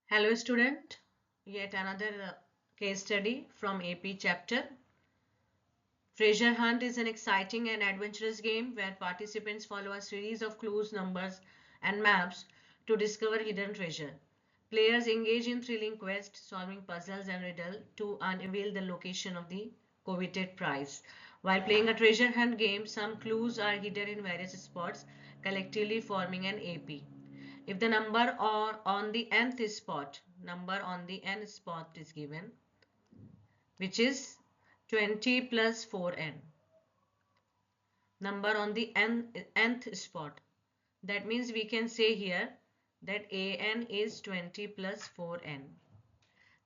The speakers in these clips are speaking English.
Hello student, yet another case study from AP chapter. Treasure hunt is an exciting and adventurous game where participants follow a series of clues, numbers and maps to discover hidden treasure. Players engage in thrilling quests, solving puzzles and riddles to unveil the location of the coveted prize. While playing a treasure hunt game, some clues are hidden in various spots, collectively forming an AP. If the number or on the nth spot, number on the n spot is given, which is 20 plus 4n. Number on the nth spot. That means we can say here that an is 20 plus 4n.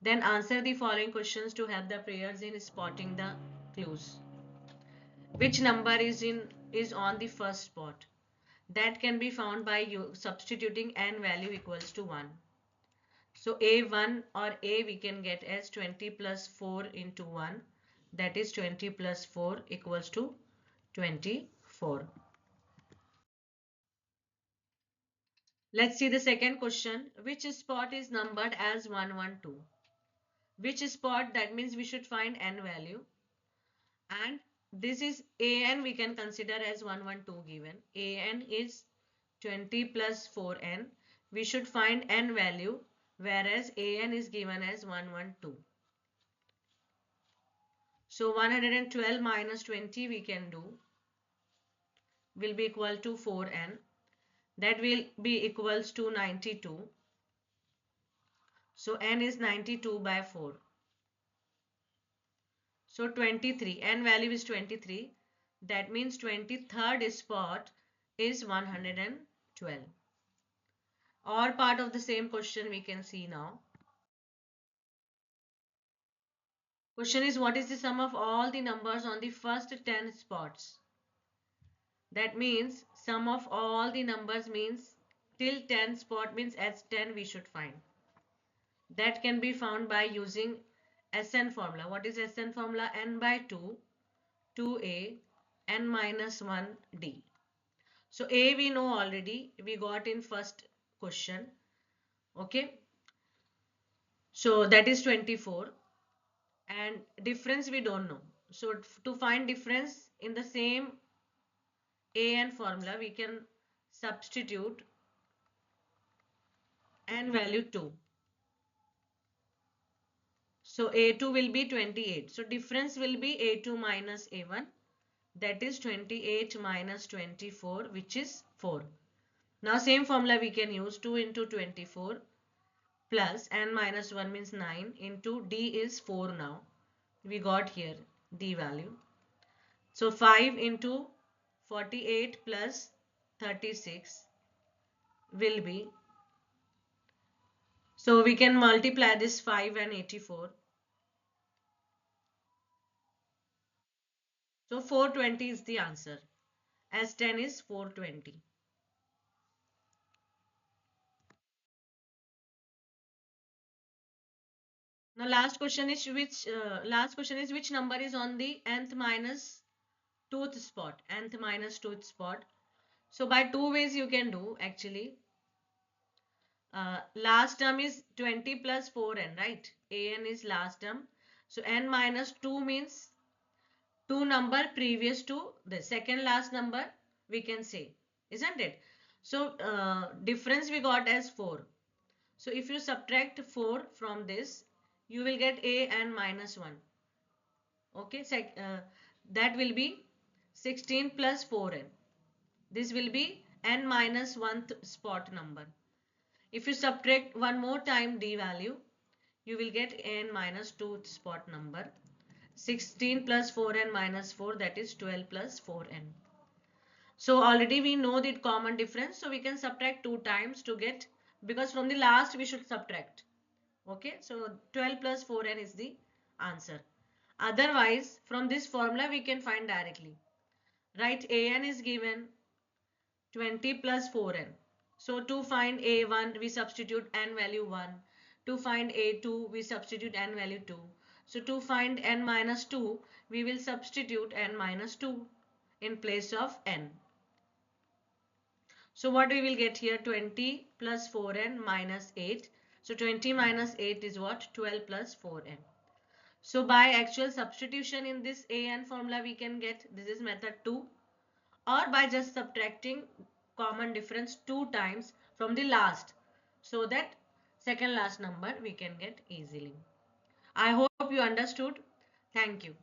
Then answer the following questions to help the players in spotting the clues. Which number is on the first spot? That can be found by you substituting n value equals to 1. So A1 or A we can get as 20 plus 4 into 1, that is 20 plus 4 equals to 24. Let's see the second question. Which spot is numbered as 112? Which spot? That means we should find n value, and this is an we can consider as 112 given. An is 20 plus 4n. We should find n value, whereas an is given as 112. So 112 minus 20 we can do will be equal to 4n. That will be equals to 92. So n is 92 by 4. So 23. N value is 23. That means 23rd spot is 112. Or part of the same question we can see now. Question is, what is the sum of all the numbers on the first 10 spots? That means sum of all the numbers means till 10 spot means as 10 we should find. That can be found by using SN formula. What is SN formula? N by 2, 2A, N minus 1 D. So A we know already. We got in first question. Okay. So that is 24. And difference we don't know. So to find difference in the same AN formula, we can substitute N value 2. So A2 will be 28. So difference will be A2 minus A1. That is 28 minus 24, which is 4. Now same formula we can use. 2 into 24 plus n minus 1 means 9 into D is 4 now. We got here D value. So 5 into 48 plus 36 will be. So we can multiply this 5 and 84. So 420 is the answer, as 10 is 420. Now last question is which number is on the nth minus 2th spot? Nth minus 2th spot. So by two ways you can do actually. Last term is 20 plus 4n, right? An is last term. So n minus 2 means two number previous to the second last number we can say, isn't it? So difference we got as 4. So if you subtract 4 from this, you will get a and minus 1. Okay, that will be 16 plus 4n. This will be n minus 1th spot number. If you subtract one more time d value, you will get n minus 2th spot number. 16 plus 4n minus 4, that is 12 plus 4n. So already we know the common difference. So we can subtract 2 times to get, because from the last we should subtract. Okay, so 12 plus 4n is the answer. Otherwise, from this formula we can find directly. Right, an is given 20 plus 4n. So to find a1 we substitute n value 1. To find a2 we substitute n value 2. So to find n minus 2 we will substitute n minus 2 in place of n. So what we will get here? 20 plus 4n minus 8. So 20 minus 8 is what? 12 plus 4n. So by actual substitution in this an formula we can get, this is method 2, or by just subtracting common difference 2 times from the last, so that second last number we can get easily. I hope you understood. Thank you.